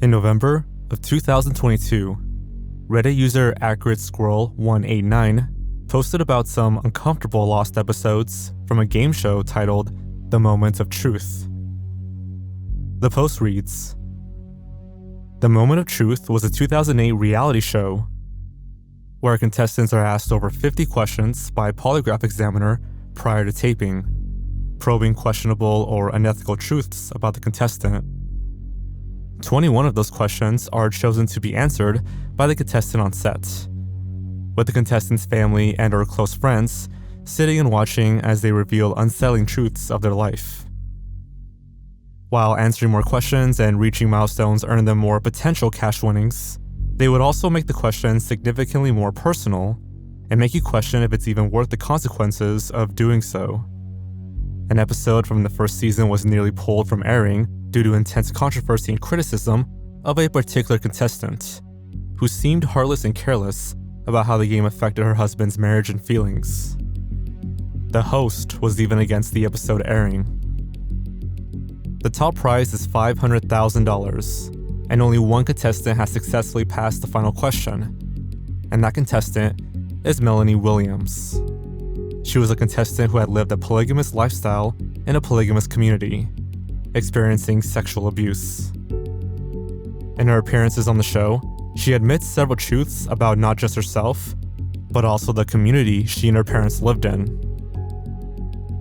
In November of 2022, Reddit user AccurateSquirrel189 posted about some uncomfortable lost episodes from a game show titled The Moment of Truth. The post reads, "The Moment of Truth was a 2008 reality show where contestants are asked over 50 questions by a polygraph examiner prior to taping, probing questionable or unethical truths about the contestant. 21 of those questions are chosen to be answered by the contestant on set, with the contestant's family and or close friends sitting and watching as they reveal unsettling truths of their life. While answering more questions and reaching milestones earn them more potential cash winnings, they would also make the questions significantly more personal and make you question if it's even worth the consequences of doing so. An episode from the first season was nearly pulled from airing due to intense controversy and criticism of a particular contestant, who seemed heartless and careless about how the game affected her husband's marriage and feelings. The host was even against the episode airing. The top prize is $500,000, and only one contestant has successfully passed the final question, and that contestant is Melanie Williams. She was a contestant who had lived a polygamous lifestyle in a polygamous community, experiencing sexual abuse. In her appearances on the show, she admits several truths about not just herself, but also the community she and her parents lived in.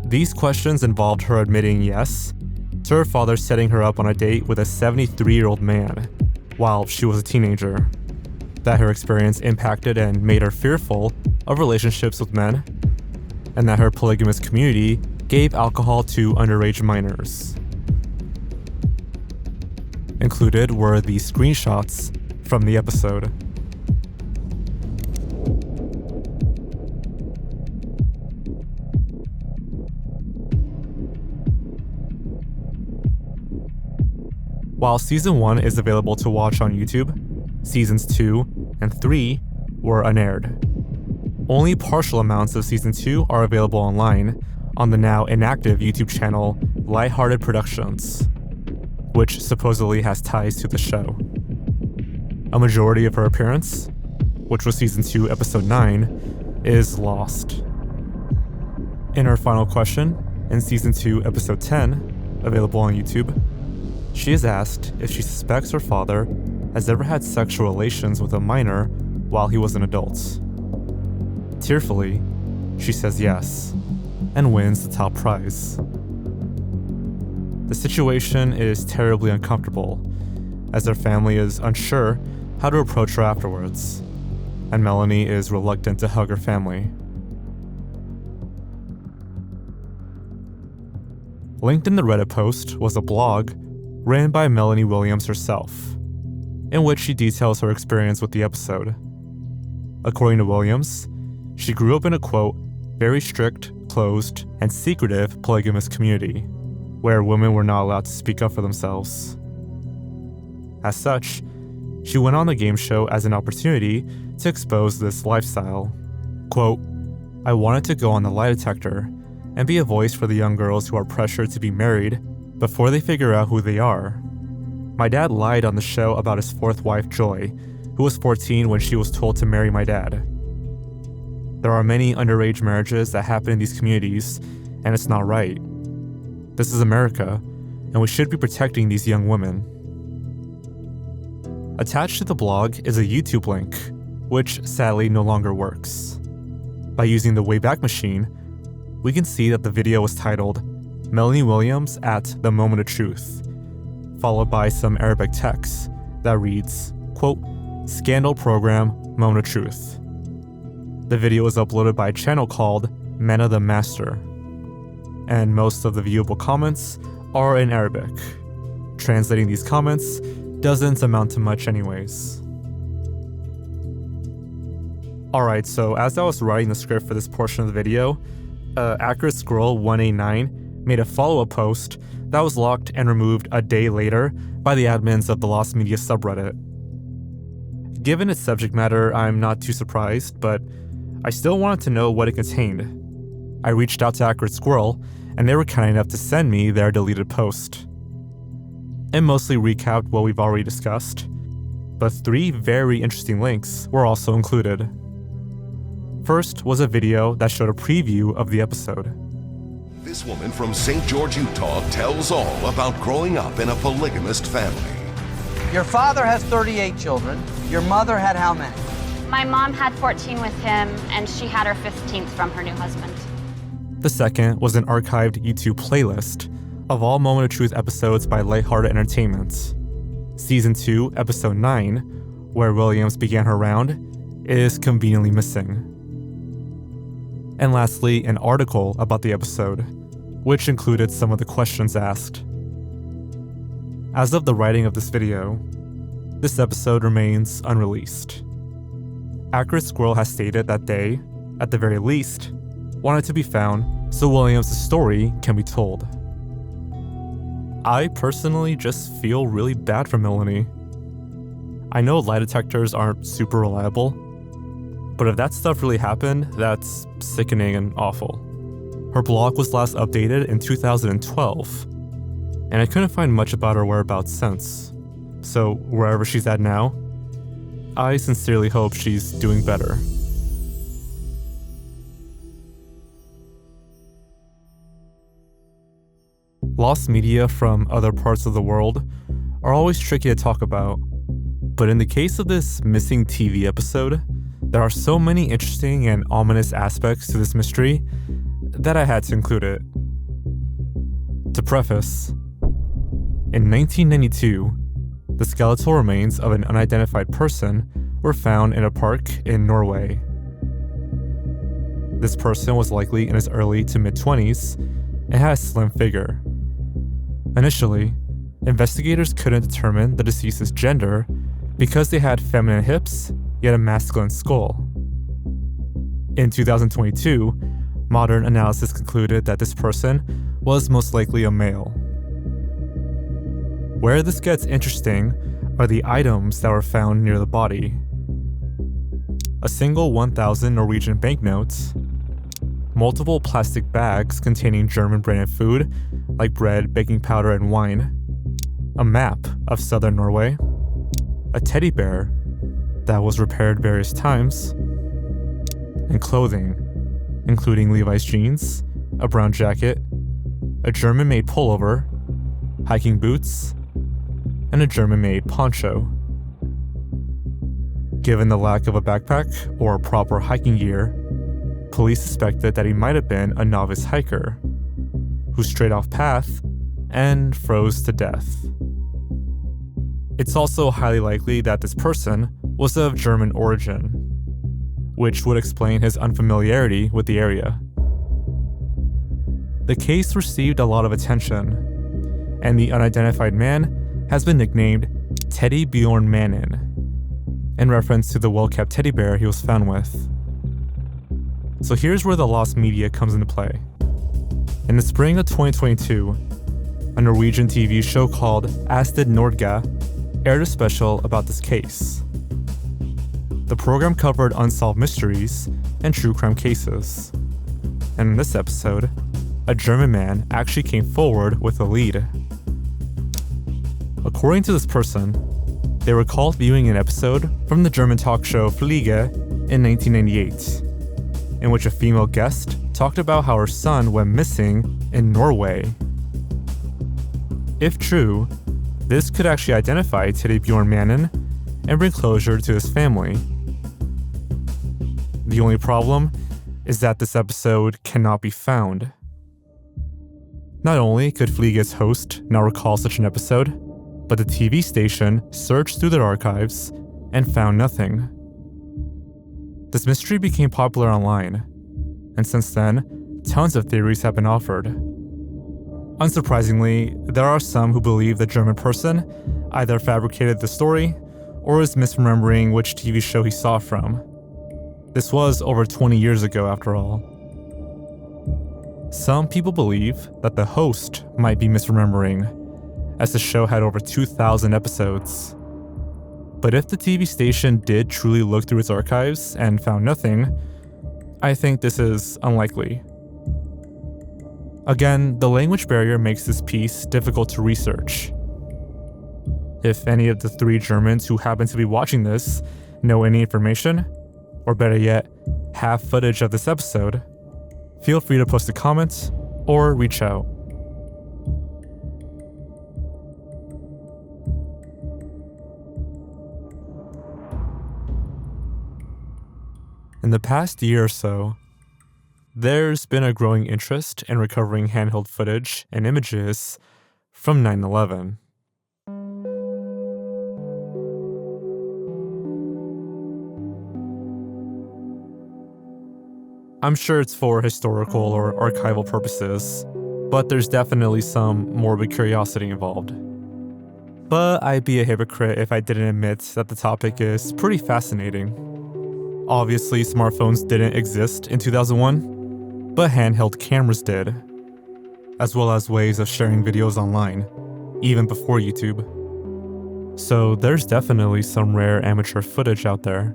These questions involved her admitting yes to her father setting her up on a date with a 73-year-old man while she was a teenager, that her experience impacted and made her fearful of relationships with men, and that her polygamous community gave alcohol to underage minors. Included were the screenshots from the episode. While Season 1 is available to watch on YouTube, Seasons 2 and 3 were unaired. Only partial amounts of Season 2 are available online on the now inactive YouTube channel Lighthearted Productions, which supposedly has ties to the show. A majority of her appearance, which was Season 2, Episode 9, is lost. In her final question, in Season 2, Episode 10, available on YouTube, she is asked if she suspects her father has ever had sexual relations with a minor while he was an adult. Tearfully, she says yes, and wins the top prize. The situation is terribly uncomfortable, as their family is unsure how to approach her afterwards, and Melanie is reluctant to hug her family. Linked in the Reddit post was a blog written by Melanie Williams herself, in which she details her experience with the episode. According to Williams, she grew up in a, quote, very strict, closed, and secretive polygamous community, where women were not allowed to speak up for themselves. As such, she went on the game show as an opportunity to expose this lifestyle. Quote, "I wanted to go on the lie detector and be a voice for the young girls who are pressured to be married before they figure out who they are. My dad lied on the show about his fourth wife, Joy, who was 14 when she was told to marry my dad. There are many underage marriages that happen in these communities, and it's not right. This is America, and we should be protecting these young women." Attached to the blog is a YouTube link, which sadly no longer works. By using the Wayback Machine, we can see that the video was titled Melanie Williams at the Moment of Truth, followed by some Arabic text that reads, quote, "Scandal Program, Moment of Truth." The video was uploaded by a channel called Mena the Master, and most of the viewable comments are in Arabic. Translating these comments doesn't amount to much anyways. Alright, so as I was writing the script for this portion of the video, AccurateSquirrel189 made a follow-up post that was locked and removed a day later by the admins of the Lost Media subreddit. Given its subject matter, I'm not too surprised, but I still wanted to know what it contained. I reached out to Accurate Squirrel, and they were kind enough to send me their deleted post. and mostly recapped what we've already discussed, but 3 very interesting links were also included. First was a video that showed a preview of the episode. This woman from St. George, Utah tells all about growing up in a polygamist family. Your father has 38 children. Your mother had how many? My mom had 14 with him, and she had her 15th from her new husband. The second was an archived YouTube playlist of all Moment of Truth episodes by Lighthearted Entertainment. Season 2, Episode 9, where Williams began her round, is conveniently missing. And lastly, an article about the episode, which included some of the questions asked. As of the writing of this video, this episode remains unreleased. Accurate Squirrel has stated that they, at the very least, want it to be found so Williams' story can be told. I personally just feel really bad for Melanie. I know lie detectors aren't super reliable, but if that stuff really happened, that's sickening and awful. Her blog was last updated in 2012, and I couldn't find much about her whereabouts since. So wherever she's at now, I sincerely hope she's doing better. Lost media from other parts of the world are always tricky to talk about, but in the case of this missing TV episode, there are so many interesting and ominous aspects to this mystery that I had to include it. To preface, in 1992, the skeletal remains of an unidentified person were found in a park in Norway. This person was likely in his early to mid-20s and had a slim figure. Initially, investigators couldn't determine the deceased's gender because they had feminine hips yet a masculine skull. In 2022, modern analysis concluded that this person was most likely a male. Where this gets interesting are the items that were found near the body. A single 1,000 Norwegian banknotes, multiple plastic bags containing German-branded food like bread, baking powder, and wine, a map of southern Norway, a teddy bear that was repaired various times, and clothing, including Levi's jeans, a brown jacket, a German-made pullover, hiking boots, and a German-made poncho. Given the lack of a backpack or proper hiking gear, police suspected that he might have been a novice hiker who strayed off path and froze to death. It's also highly likely that this person was of German origin, which would explain his unfamiliarity with the area. The case received a lot of attention, and the unidentified man has been nicknamed Teddy Bjorn Mannen, in reference to the well-kept teddy bear he was found with. So here's where the lost media comes into play. In the spring of 2022, a Norwegian TV show called Asted Nordga aired a special about this case. The program covered unsolved mysteries and true crime cases. And in this episode, a German man actually came forward with a lead. According to this person, they recalled viewing an episode from the German talk show Fliege in 1998, in which a female guest talked about how her son went missing in Norway. If true, this could actually identify Teddy Bjorn Mannen and bring closure to his family. The only problem is that this episode cannot be found. Not only could Fliege's host not recall such an episode, but the TV station searched through their archives and found nothing. This mystery became popular online, and since then, tons of theories have been offered. Unsurprisingly, there are some who believe the German person either fabricated the story or is misremembering which TV show he saw from. This was over 20 years ago, after all. Some people believe that the host might be misremembering, as the show had over 2,000 episodes. But if the TV station did truly look through its archives and found nothing, I think this is unlikely. Again, the language barrier makes this piece difficult to research. If any of the 3 Germans who happen to be watching this know any information, or better yet, have footage of this episode, feel free to post a comment or reach out. In the past year or so, there's been a growing interest in recovering handheld footage and images from 9/11. I'm sure it's for historical or archival purposes, but there's definitely some morbid curiosity involved. But I'd be a hypocrite if I didn't admit that the topic is pretty fascinating. Obviously, smartphones didn't exist in 2001, but handheld cameras did, as well as ways of sharing videos online, even before YouTube. So there's definitely some rare amateur footage out there.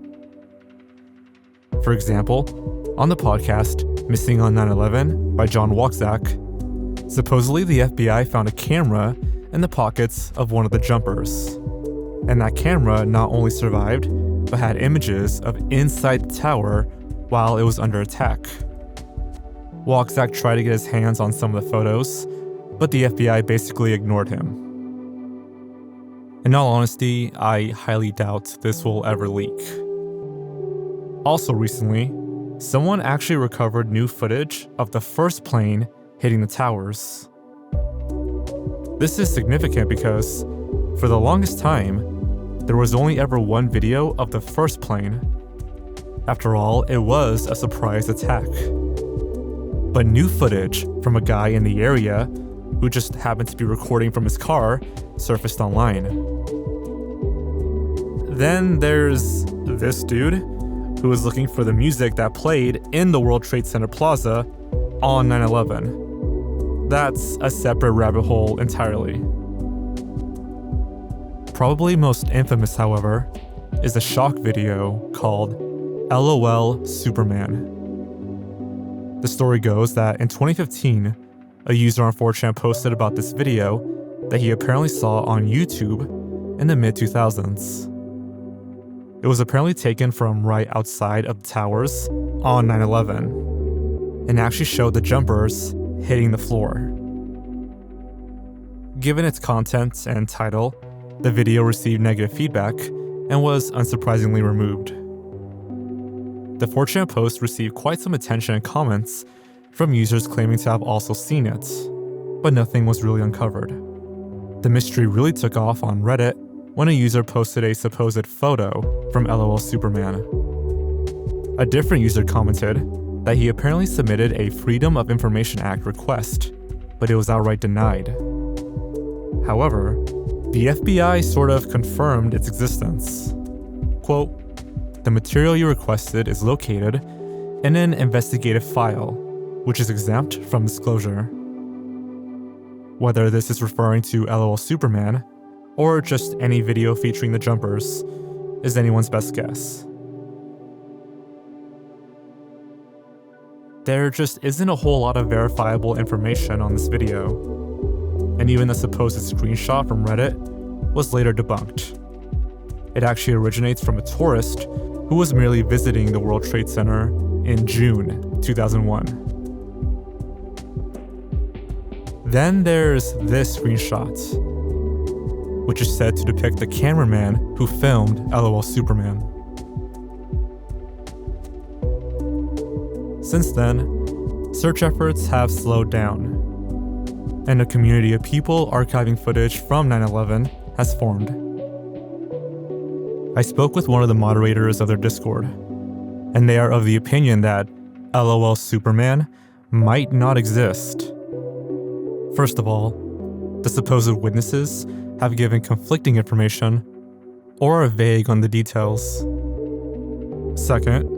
For example, on the podcast Missing on 9/11 by John Walczak, supposedly the FBI found a camera in the pockets of one of the jumpers. And that camera not only survived, but had images of inside the tower while it was under attack. Walczak tried to get his hands on some of the photos, but the FBI basically ignored him. In all honesty, I highly doubt this will ever leak. Also recently, someone actually recovered new footage of the first plane hitting the towers. This is significant because, for the longest time, there was only ever one video of the first plane. After all, it was a surprise attack. But new footage from a guy in the area who just happened to be recording from his car surfaced online. Then there's this dude who was looking for the music that played in the World Trade Center Plaza on 9/11. That's a separate rabbit hole entirely. Probably most infamous, however, is a shock video called LOL Superman. The story goes that in 2015, a user on 4chan posted about this video that he apparently saw on YouTube in the mid-2000s. It was apparently taken from right outside of the towers on 9/11 and actually showed the jumpers hitting the floor. Given its content and title, the video received negative feedback and was unsurprisingly removed. The 4chan post received quite some attention and comments from users claiming to have also seen it, but nothing was really uncovered. The mystery really took off on Reddit when a user posted a supposed photo from LOL Superman. A different user commented that he apparently submitted a Freedom of Information Act request, but it was outright denied. However, the FBI sort of confirmed its existence. Quote, "The material you requested is located in an investigative file, which is exempt from disclosure." Whether this is referring to LOL Superman or just any video featuring the jumpers is anyone's best guess. There just isn't a whole lot of verifiable information on this video, and even the supposed screenshot from Reddit was later debunked. It actually originates from a tourist who was merely visiting the World Trade Center in June 2001. Then there's this screenshot, which is said to depict the cameraman who filmed LOL Superman. Since then, search efforts have slowed down, and a community of people archiving footage from 9/11 has formed. I spoke with one of the moderators of their Discord, and they are of the opinion that LOL Superman might not exist. First of all, the supposed witnesses have given conflicting information or are vague on the details. Second,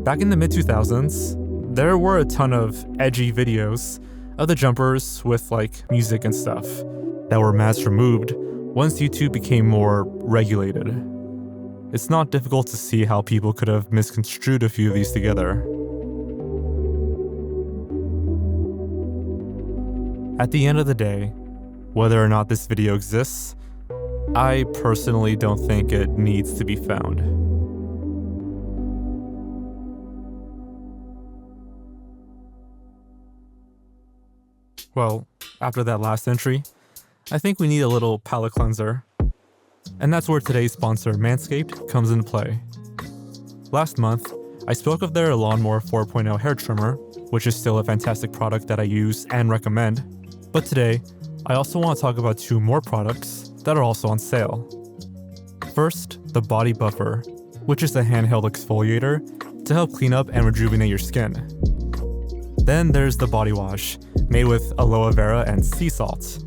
back in the mid-2000s, there were a ton of edgy videos of the jumpers with music and stuff that were mass removed once YouTube became more regulated. It's not difficult to see how people could have misconstrued a few of these together. At the end of the day, whether or not this video exists, I personally don't think it needs to be found. Well, after that last entry, I think we need a little palate cleanser. And that's where today's sponsor, Manscaped, comes into play. Last month, I spoke of their Lawnmower 4.0 hair trimmer, which is still a fantastic product that I use and recommend. But today, I also want to talk about two more products that are also on sale. First, the Body Buffer, which is a handheld exfoliator to help clean up and rejuvenate your skin. Then there's the Body Wash, made with aloe vera and sea salt.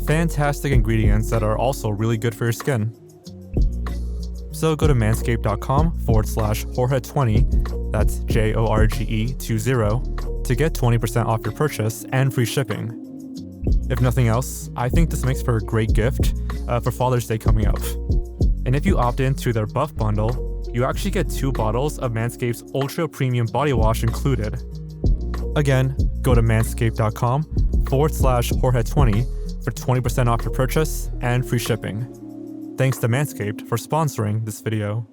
Fantastic ingredients that are also really good for your skin. So go to manscaped.com/Jorge20, that's JORGE20, to get 20% off your purchase and free shipping. If nothing else, I think this makes for a great gift for Father's Day coming up. And if you opt into their Buff Bundle, you actually get 2 bottles of Manscaped's Ultra Premium Body Wash included. Again, go to manscaped.com/Jorge20 for 20% off your purchase and free shipping. Thanks to Manscaped for sponsoring this video.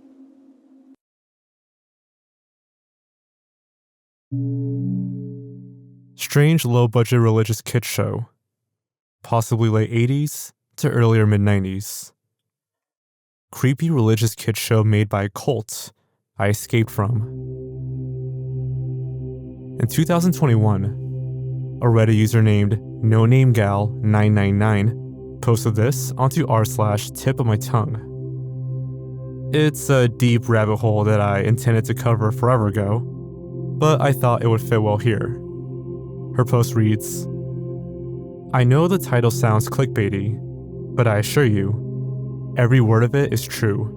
Strange low-budget religious kids show. Possibly late 80s to earlier mid-90s. Creepy religious kids show made by a cult I escaped from. In 2021, a Reddit user named NoNameGal999 posted this onto r/tip-of-my-tongue. It's a deep rabbit hole that I intended to cover forever ago, but I thought it would fit well here. Her post reads, "I know the title sounds clickbaity, but I assure you, every word of it is true.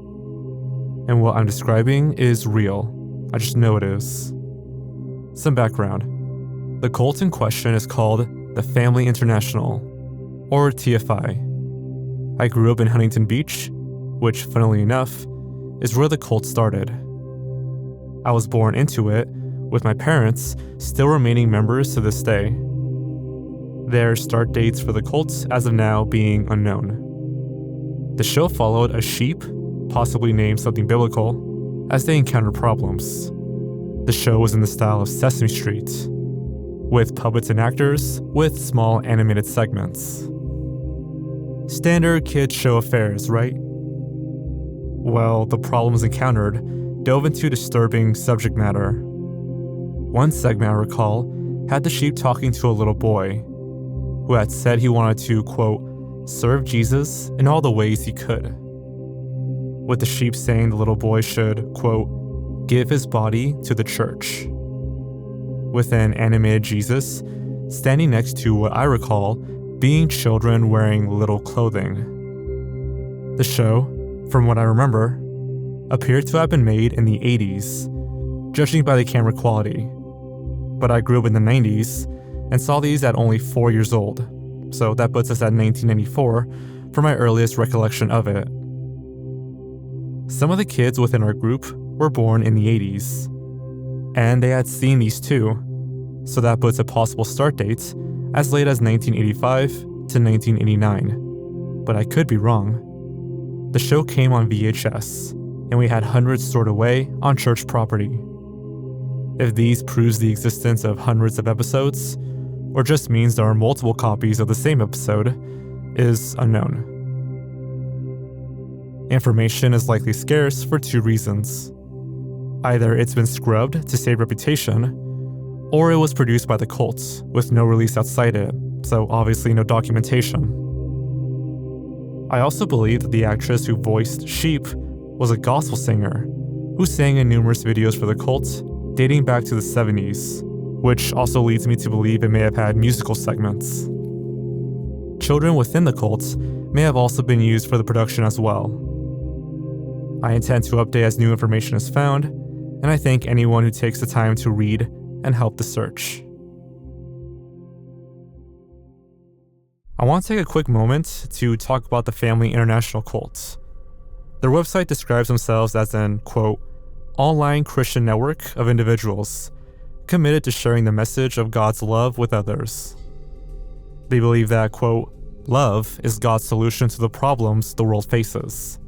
And what I'm describing is real. I just know it is." Some background. The cult in question is called the Family International, or TFI. I grew up in Huntington Beach, which, funnily enough, is where the cult started. I was born into it, with my parents still remaining members to this day. Their start dates for the cult as of now being unknown. The show followed a sheep, possibly named something biblical, as they encountered problems. The show was in the style of Sesame Street, with puppets and actors with small animated segments. Standard kids show affairs, right? Well, the problems encountered dove into disturbing subject matter. One segment I recall had the sheep talking to a little boy who had said he wanted to, quote, serve Jesus in all the ways he could. With the sheep saying the little boy should, quote, give his body to the church. With an animated Jesus standing next to what I recall being children wearing little clothing. The show, from what I remember, appeared to have been made in the 80s, judging by the camera quality. But I grew up in the 90s and saw these at only 4 years old, so that puts us at 1994 for my earliest recollection of it. Some of the kids within our group were born in the 80s, and they had seen these too, so that puts a possible start date as late as 1985 to 1989, but I could be wrong. The show came on VHS, and we had hundreds stored away on church property. If these proves the existence of hundreds of episodes, or just means there are multiple copies of the same episode, is unknown. Information is likely scarce for 2 reasons. Either it's been scrubbed to save reputation, or it was produced by the cult with no release outside it, so obviously no documentation. I also believe that the actress who voiced Sheep was a gospel singer who sang in numerous videos for the cult dating back to the 70s, which also leads me to believe it may have had musical segments. Children within the cult may have also been used for the production as well. I intend to update as new information is found, and I thank anyone who takes the time to read and help the search. I want to take a quick moment to talk about the Family International cult. Their website describes themselves as an, quote, online Christian network of individuals committed to sharing the message of God's love with others. They believe that, quote, Love is God's solution to the problems the world faces.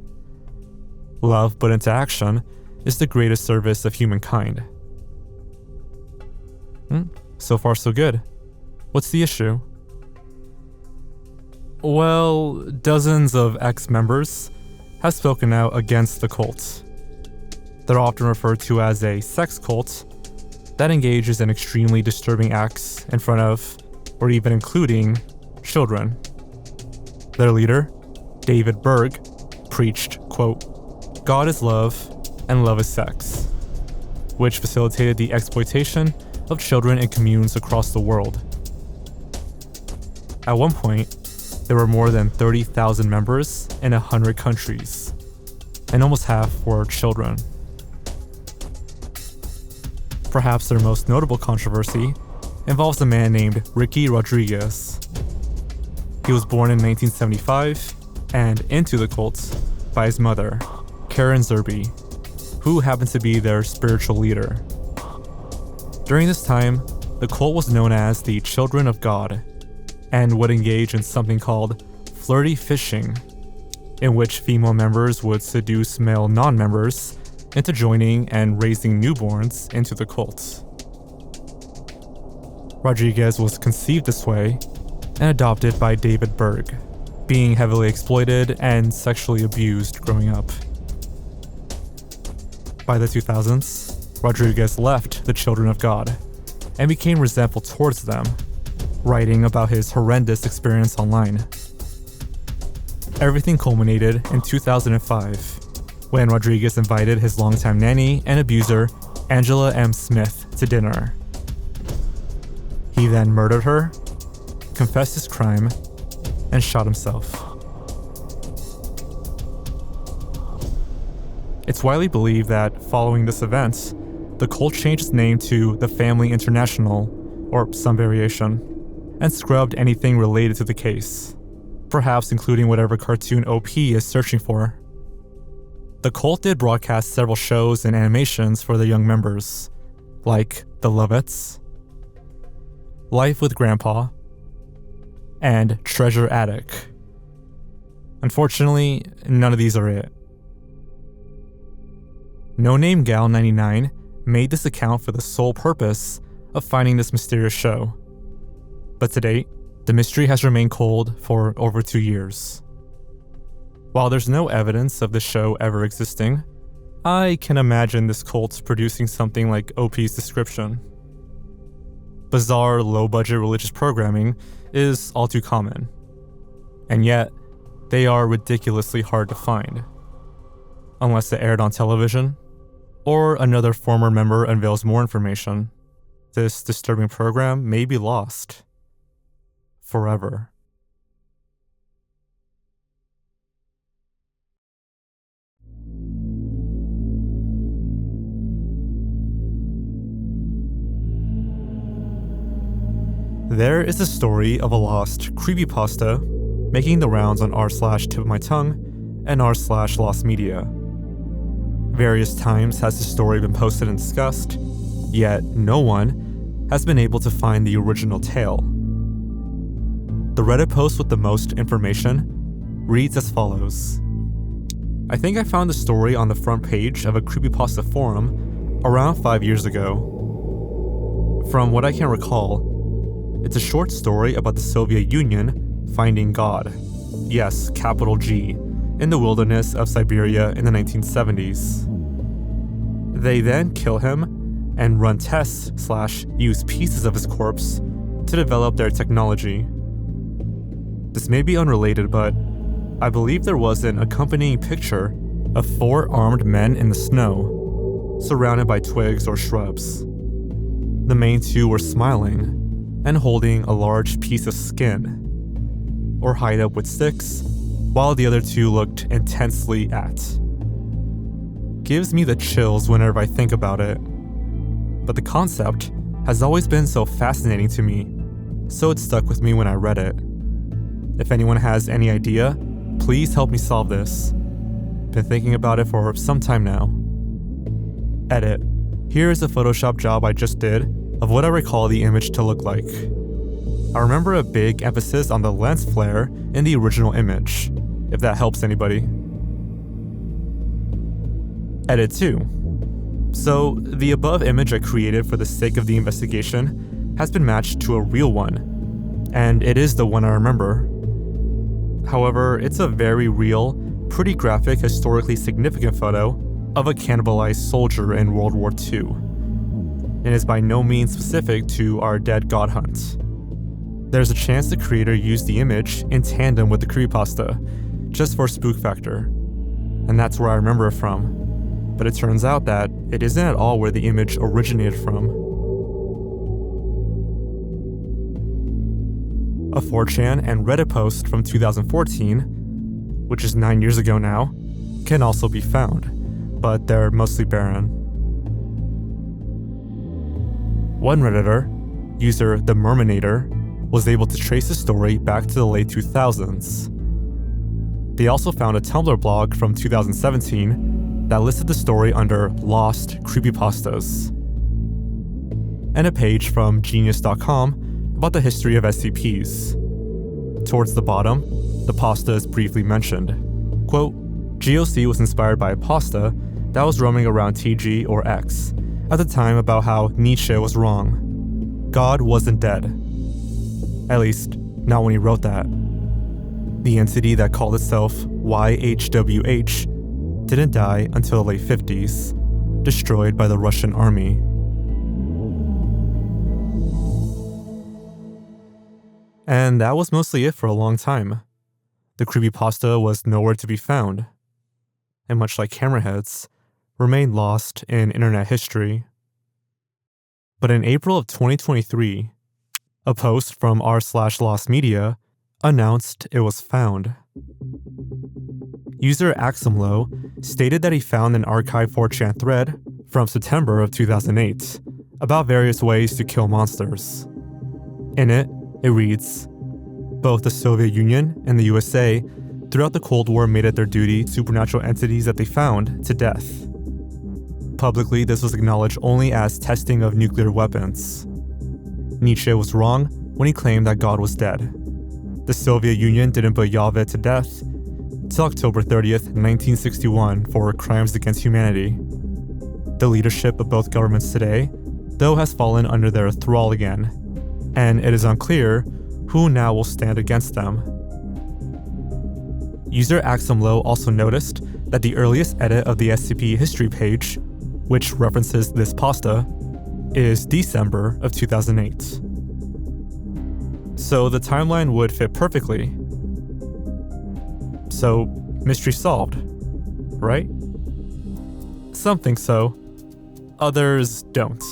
Love put into action is the greatest service of humankind. So far so good. What's the issue? Well, dozens of ex-members have spoken out against the cult. They're often referred to as a sex cult that engages in extremely disturbing acts in front of, or even including, children. Their leader, David Berg, preached, quote, "God is love and love is sex," which facilitated the exploitation of children in communes across the world. At one point, there were more than 30,000 members in 100 countries, and almost half were children. Perhaps their most notable controversy involves a man named Ricky Rodriguez. He was born in 1975 and into the cult by his mother, Karen Zerbe, who happened to be their spiritual leader. During this time, the cult was known as the Children of God and would engage in something called flirty fishing, in which female members would seduce male non-members into joining and raising newborns into the cult. Rodriguez was conceived this way and adopted by David Berg, being heavily exploited and sexually abused growing up. By the 2000s, Rodriguez left the Children of God and became resentful towards them, writing about his horrendous experience online. Everything culminated in 2005, when Rodriguez invited his longtime nanny and abuser, Angela M. Smith, to dinner. He then murdered her, confessed his crime, and shot himself. It's widely believed that following this event, the cult changed its name to the Family International, or some variation, and scrubbed anything related to the case, perhaps including whatever cartoon OP is searching for. The cult did broadcast several shows and animations for their young members, like The Lovettes, Life with Grandpa, and Treasure Attic. Unfortunately, none of these are it. No Name Gal 99 made this account for the sole purpose of finding this mysterious show. But to date, the mystery has remained cold for over 2 years. While there's no evidence of the show ever existing, I can imagine this cult producing something like OP's description. Bizarre, low-budget religious programming is all too common. And yet, they are ridiculously hard to find. Unless it aired on television, or another former member unveils more information, this disturbing program may be lost. Forever. There is a story of a lost creepypasta making the rounds on r/tipofmytongue and r/lost media. Various times has the story been posted and discussed, yet no one has been able to find the original tale. The Reddit post with the most information reads as follows. I think I found the story on the front page of a creepypasta forum around 5 years ago. From what I can recall, it's a short story about the Soviet Union finding God, yes, capital G, in the wilderness of Siberia in the 1970s. They then kill him and run tests/use pieces of his corpse to develop their technology. This may be unrelated, but I believe there was an accompanying picture of 4 armed men in the snow, surrounded by twigs or shrubs. The main 2 were smiling and holding a large piece of skin, or hide up with sticks, while the other 2 looked intensely at. Gives me the chills whenever I think about it. But the concept has always been so fascinating to me, so it stuck with me when I read it. If anyone has any idea, please help me solve this. Been thinking about it for some time now. Edit. Here is a Photoshop job I just did of what I recall the image to look like. I remember a big emphasis on the lens flare in the original image, if that helps anybody. Edit 2. So, the above image I created for the sake of the investigation has been matched to a real one, and it is the one I remember. However, it's a very real, pretty graphic, historically significant photo of a cannibalized soldier in World War II, and is by no means specific to our dead god hunt. There's a chance the creator used the image in tandem with the creepypasta, just for spook factor, and that's where I remember it from. But it turns out that it isn't at all where the image originated from. A 4chan and Reddit post from 2014, which is 9 years ago now, can also be found, but they're mostly barren. One Redditor, user The Merminator, was able to trace the story back to the late 2000s. They also found a Tumblr blog from 2017 that listed the story under Lost Creepypastas, and a page from Genius.com about the history of SCPs. Towards the bottom, the pasta is briefly mentioned. Quote, GOC was inspired by a pasta that was roaming around TG or X at the time about how Nietzsche was wrong. God wasn't dead. At least, not when he wrote that. The entity that called itself YHWH didn't die until the late 50s, destroyed by the Russian army. And that was mostly it for a long time. The creepypasta was nowhere to be found, and much like Hammerheads, remained lost in internet history. But in April of 2023, a post from r/Lost Media announced it was found. User Axumlo stated that he found an archive 4chan thread from September of 2008 about various ways to kill monsters. In it reads, both the Soviet Union and the USA throughout the Cold War made it their duty supernatural entities that they found to death. Publicly, this was acknowledged only as testing of nuclear weapons. Nietzsche was wrong when he claimed that God was dead. The Soviet Union didn't put Yahweh to death till October 30th, 1961 for crimes against humanity. The leadership of both governments today, though, has fallen under their thrall again, and it is unclear who now will stand against them. User Axumlo also noticed that the earliest edit of the SCP history page, which references this pasta, is December of 2008. So the timeline would fit perfectly. So, mystery solved, right? Some think so, others don't.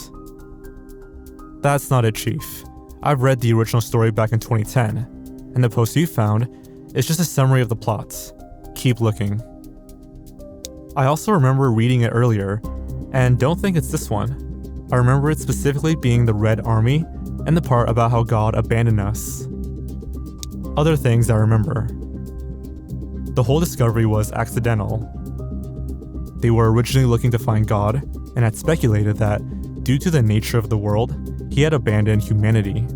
That's not it, Chief. I've read the original story back in 2010, and the post you found is just a summary of the plots. Keep looking. I also remember reading it earlier, and don't think it's this one. I remember it specifically being the Red Army and the part about how God abandoned us. Other things I remember. The whole discovery was accidental. They were originally looking to find God, and had speculated that, due to the nature of the world, he had abandoned humanity.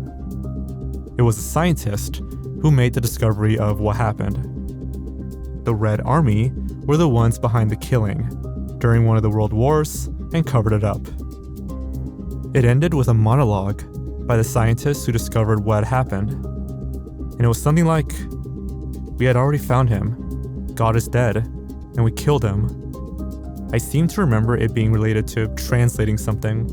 It was a scientist who made the discovery of what happened. The Red Army were the ones behind the killing during one of the world wars and covered it up. It ended with a monologue by the scientist who discovered what had happened. And it was something like, we had already found him, God is dead, and we killed him. I seem to remember it being related to translating something.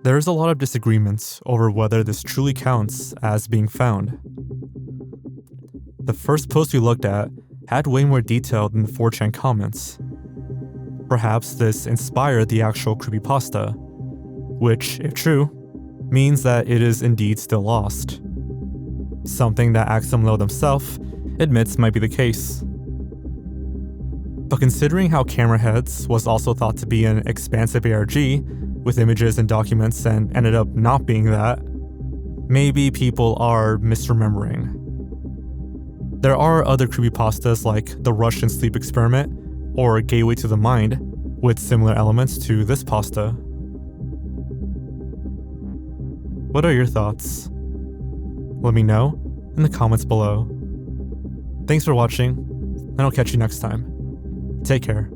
There is a lot of disagreements over whether this truly counts as being found. The first post we looked at had way more detail than the 4chan comments. Perhaps this inspired the actual creepypasta, which, if true, means that it is indeed still lost. Something that Axumlo himself admits might be the case. But considering how Cameraheads was also thought to be an expansive ARG with images and documents and ended up not being that, maybe people are misremembering. There are other creepypastas like the Russian Sleep Experiment or Gateway to the Mind with similar elements to this pasta. What are your thoughts? Let me know in the comments below. Thanks for watching, and I'll catch you next time. Take care.